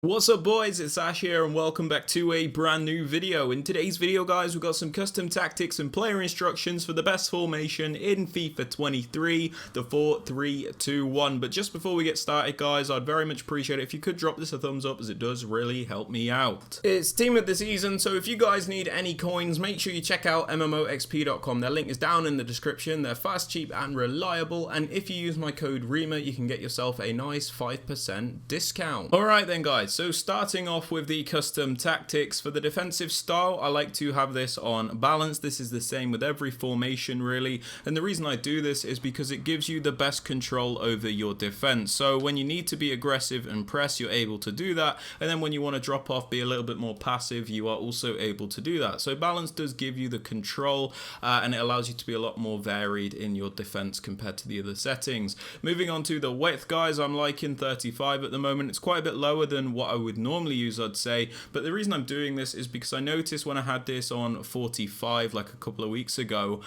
What's up boys, it's Ash here and welcome back to a brand new video. In today's video guys, we've got some custom tactics and player instructions for the best formation in FIFA 23, the 4-3-2-1. But just before we get started guys, I'd very much appreciate it if you could drop this a thumbs up as it does really help me out. It's team of the season, so if you guys need any coins, make sure you check out MMOXP.com. Their link is down in the description. They're fast, cheap and reliable, and if you use my code Rema, you can get yourself a nice 5% discount. Alright then guys. So starting off with the custom tactics, for the defensive style, I like to have this on balance. This is the same with every formation really, and the reason I do this is because it gives you the best control over your defense. So when you need to be aggressive and press, you're able to do that, and then when you want to drop off, be a little bit more passive, you are also able to do that. So balance does give you the control, and it allows you to be a lot more varied in your defense compared to the other settings. Moving on to the width guys, I'm liking 35 at the moment. It's quite a bit lower than what I would normally use, I'd say, but the reason I'm doing this is because I noticed when I had this on 45 like a couple of weeks ago,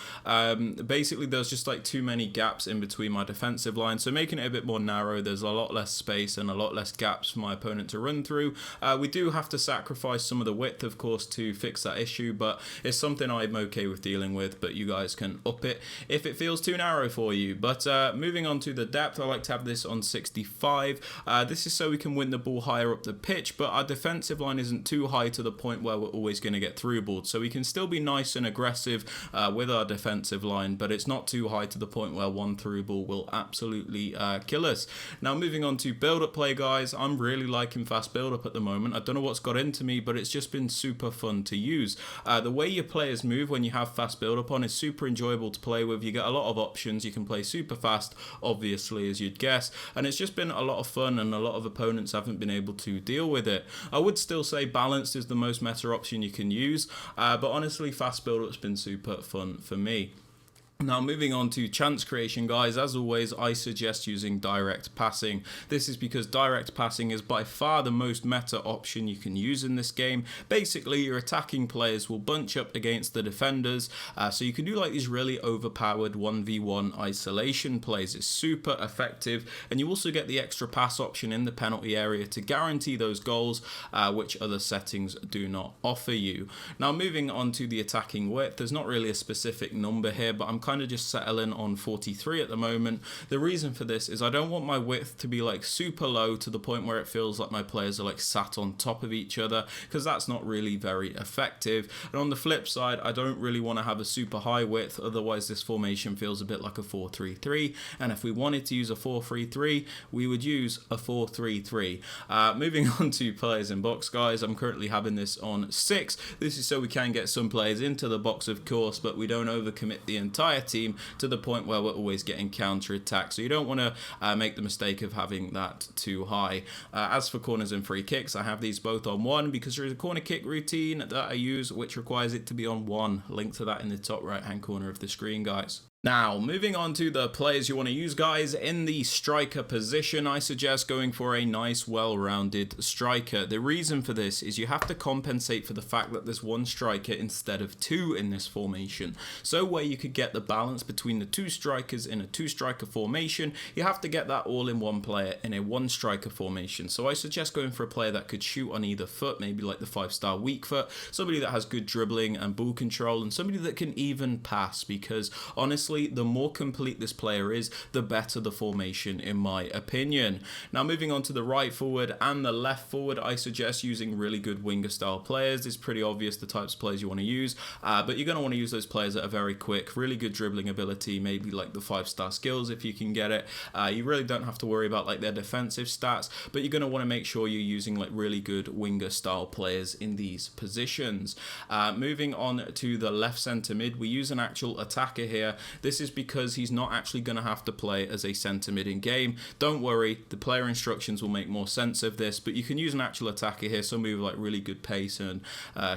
basically there's just like too many gaps in between my defensive line, so making it a bit more narrow, there's a lot less space and a lot less gaps for my opponent to run through. We do have to sacrifice some of the width of course to fix that issue, but it's something I'm okay with dealing with, but you guys can up it if it feels too narrow for you. But moving on to the depth, I like to have this on 65. This is so we can win the ball higher up the pitch, but our defensive line isn't too high to the point where we're always going to get through balls, so we can still be nice and aggressive with our defensive line, but it's not too high to the point where one through ball will absolutely kill us. Now moving on to build up play guys, I'm really liking fast build up at the moment. I don't know what's got into me, but it's just been super fun to use. The way your players move when you have fast build up on is super enjoyable to play with. You get a lot of options, you can play super fast obviously as you'd guess, and it's just been a lot of fun, and a lot of opponents haven't been able to deal with it. I would still say balanced is the most meta option you can use, but honestly fast build up's been super fun for me. Now moving on to chance creation guys, as always I suggest using direct passing. This is because direct passing is by far the most meta option you can use in this game. Basically your attacking players will bunch up against the defenders, so you can do like these really overpowered 1v1 isolation plays. It's super effective, and you also get the extra pass option in the penalty area to guarantee those goals, which other settings do not offer you. Now moving on to the attacking width, there's not really a specific number here, but I'm kind of just settling on 43 at the moment. The reason for this is I don't want my width to be like super low to the point where it feels like my players are like sat on top of each other, because that's not really very effective. And on the flip side, I don't really want to have a super high width, otherwise this formation feels a bit like a 4-3-3, and if we wanted to use a 4-3-3 we would use a 4-3-3. Moving on to players in box guys, I'm currently having this on 6. This is so we can get some players into the box of course, but we don't overcommit the entire team to the point where we're always getting counter attack, so you don't want to make the mistake of having that too high. As for corners and free kicks, I have these both on 1 because there is a corner kick routine that I use which requires it to be on 1. Link to that in the top right hand corner of the screen guys. Now, moving on to the players you want to use guys, in the striker position, I suggest going for a nice well-rounded striker. The reason for this is you have to compensate for the fact that there's one striker instead of 2 in this formation. So where you could get the balance between the 2 strikers in a 2-striker formation, you have to get that all in one player in a 1-striker formation. So I suggest going for a player that could shoot on either foot, maybe like the 5-star weak foot, somebody that has good dribbling and ball control, and somebody that can even pass, because honestly the more complete this player is, the better the formation in my opinion. Now moving on to the right forward and the left forward, I suggest using really good winger style players. It's pretty obvious the types of players you want to use, but you're going to want to use those players that are very quick, really good dribbling ability, maybe like the 5-star skills if you can get it. You really don't have to worry about like their defensive stats, but you're going to want to make sure you're using like really good winger style players in these positions. Moving on to the left centre mid, we use an actual attacker here. This is because he's not actually going to have to play as a centre mid in game. Don't worry, the player instructions will make more sense of this, but you can use an actual attacker here, somebody with like really good pace and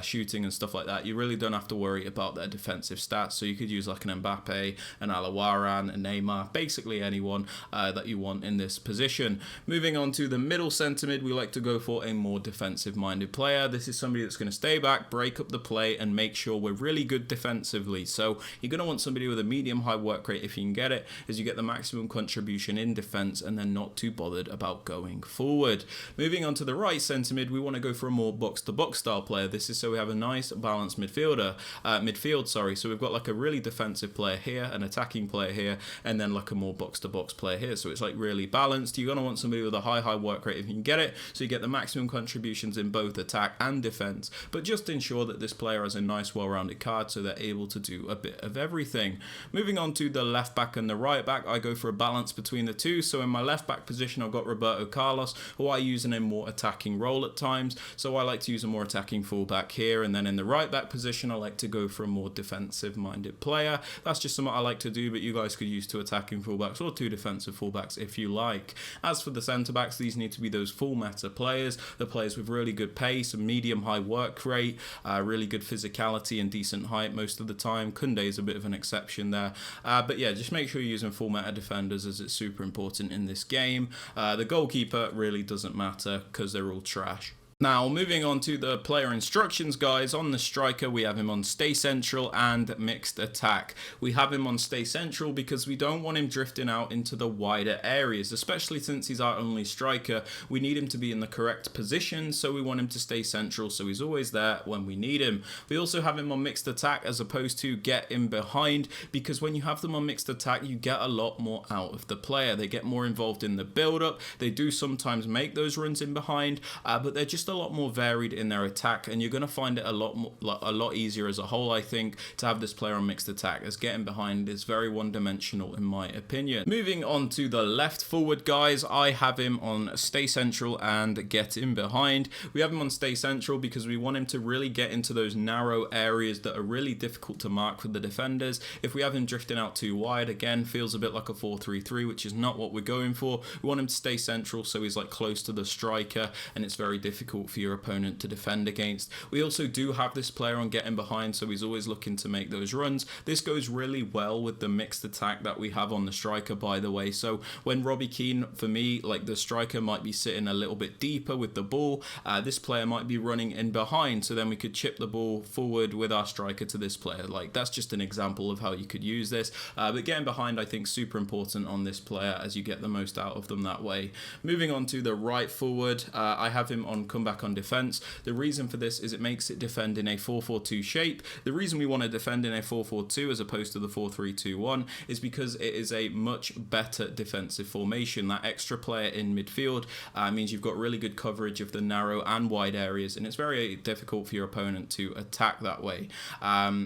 shooting and stuff like that. You really don't have to worry about their defensive stats, so you could use like an Mbappe, an Alawaran, an Neymar, basically anyone that you want in this position. Moving on to the middle centre mid, we like to go for a more defensive minded player. This is somebody that's going to stay back, break up the play and make sure we're really good defensively. So you're going to want somebody with a medium medium high work rate if you can get it, as you get the maximum contribution in defense and then not too bothered about going forward. Moving on to the right centre mid, we want to go for a more box to box style player. This is so we have a nice balanced midfield, sorry. So we've got like a really defensive player here, an attacking player here, and then like a more box to box player here. So it's like really balanced. You're going to want somebody with a high work rate if you can get it, so you get the maximum contributions in both attack and defense, but just ensure that this player has a nice well-rounded card so they're able to do a bit of everything. Moving on to the left back and the right back, I go for a balance between the two. So in my left back position, I've got Roberto Carlos, who I use in a more attacking role at times, so I like to use a more attacking fullback here. And then in the right back position, I like to go for a more defensive minded player. That's just something I like to do, but you guys could use two attacking fullbacks or two defensive fullbacks if you like. As for the centre backs, these need to be those full meta players, the players with really good pace, a medium high work rate, really good physicality and decent height most of the time. Kunde is a bit of an exception there, but yeah, just make sure you're using full meta defenders, as it's super important in this game. The goalkeeper really doesn't matter because they're all trash. Now, moving on to the player instructions, guys. On the striker, we have him on stay central and mixed attack. We have him on stay central because we don't want him drifting out into the wider areas, especially since he's our only striker. We need him to be in the correct position, so we want him to stay central so he's always there when we need him. We also have him on mixed attack as opposed to get in behind, because when you have them on mixed attack, you get a lot more out of the player. They get more involved in the build-up. They do sometimes make those runs in behind, but they're just a lot more varied in their attack, and you're going to find it a lot easier as a whole, I think, to have this player on mixed attack, as getting behind is very one-dimensional in my opinion. Moving on to the left forward, guys, I have him on stay central and get in behind. We have him on stay central because we want him to really get into those narrow areas that are really difficult to mark for the defenders. If we have him drifting out too wide, again, feels a bit like a 4-3-3, which is not what we're going for. We want him to stay central so he's like close to the striker, and it's very difficult for your opponent to defend against. We also do have this player on getting behind, so he's always looking to make those runs. This goes really well with the mixed attack that we have on the striker, by the way. So when Robbie Keane, for me, like the striker might be sitting a little bit deeper with the ball, this player might be running in behind, so then we could chip the ball forward with our striker to this player. Like, that's just an example of how you could use this, but getting behind, I think, super important on this player, as you get the most out of them that way. Moving on to the right forward, I have him on comeback on defense. The reason for this is it makes it defend in a 4-4-2 shape. The reason we want to defend in a 4-4-2 as opposed to the 4-3-2-1 is because it is a much better defensive formation. That extra player in midfield means you've got really good coverage of the narrow and wide areas, and it's very difficult for your opponent to attack that way.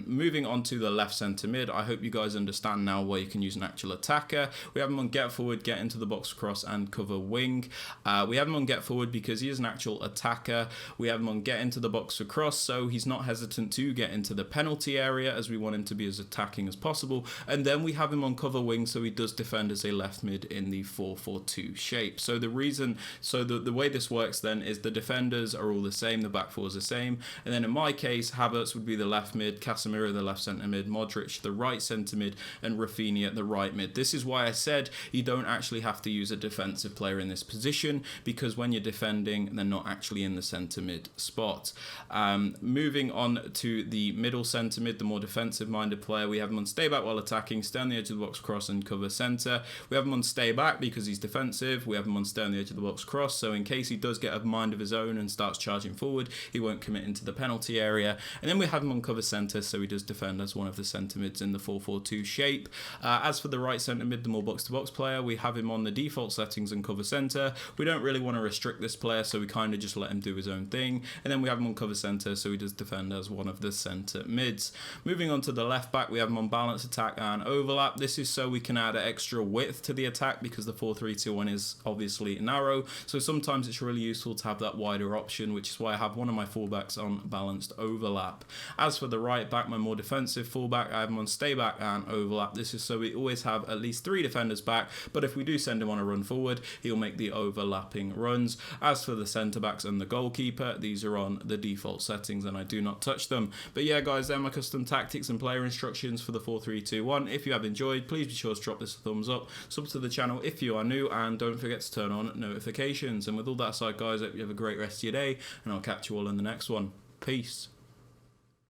Moving on to the left centre mid, I hope you guys understand now where you can use an actual attacker. We have him on get forward, get into the box cross and cover wing. We have him on get forward because he is an actual attacker. We have him on get into the box for cross, so he's not hesitant to get into the penalty area, as we want him to be as attacking as possible. And then we have him on cover wing, so he does defend as a left mid in the 4-4-2 shape. So the way this works then is the defenders are all the same, the back four is the same, and then in my case, Havertz would be the left mid, Casemiro the left centre mid, Modric the right centre mid, and Rafinha the right mid. This is why I said you don't actually have to use a defensive player in this position, because when you're defending, they're not actually in the centre mid spot. Moving on to the middle centre mid, the more defensive minded player, we have him on stay back while attacking, stay on the edge of the box cross and cover centre. We have him on stay back because he's defensive. We have him on stay on the edge of the box cross, so in case he does get a mind of his own and starts charging forward, he won't commit into the penalty area. And then we have him on cover centre, so he does defend as one of the centre mids in the 4-4-2 shape. As for the right centre mid, the more box to box player, we have him on the default settings and cover centre. We don't really want to restrict this player, so we kind of just let him do his own thing. And then we have him on cover centre, so he does defend as one of the centre mids. Moving on to the left back, we have him on balance attack and overlap. This is so we can add an extra width to the attack, because the 4-3-2-1 is obviously narrow, so sometimes it's really useful to have that wider option, which is why I have one of my fullbacks on balanced overlap. As for the right back, my more defensive fullback, I have him on stay back and overlap. This is so we always have at least 3 defenders back, but if we do send him on a run forward, he'll make the overlapping runs. As for the centre backs and the goalkeeper, these are on the default settings and I do not touch them. But yeah, guys, they're my custom tactics and player instructions for the 4-3-2-1. If you have enjoyed, please be sure to drop this a thumbs up, sub to the channel if you are new, and don't forget to turn on notifications. And with all that aside, guys, I hope you have a great rest of your day, and I'll catch you all in the next one. Peace.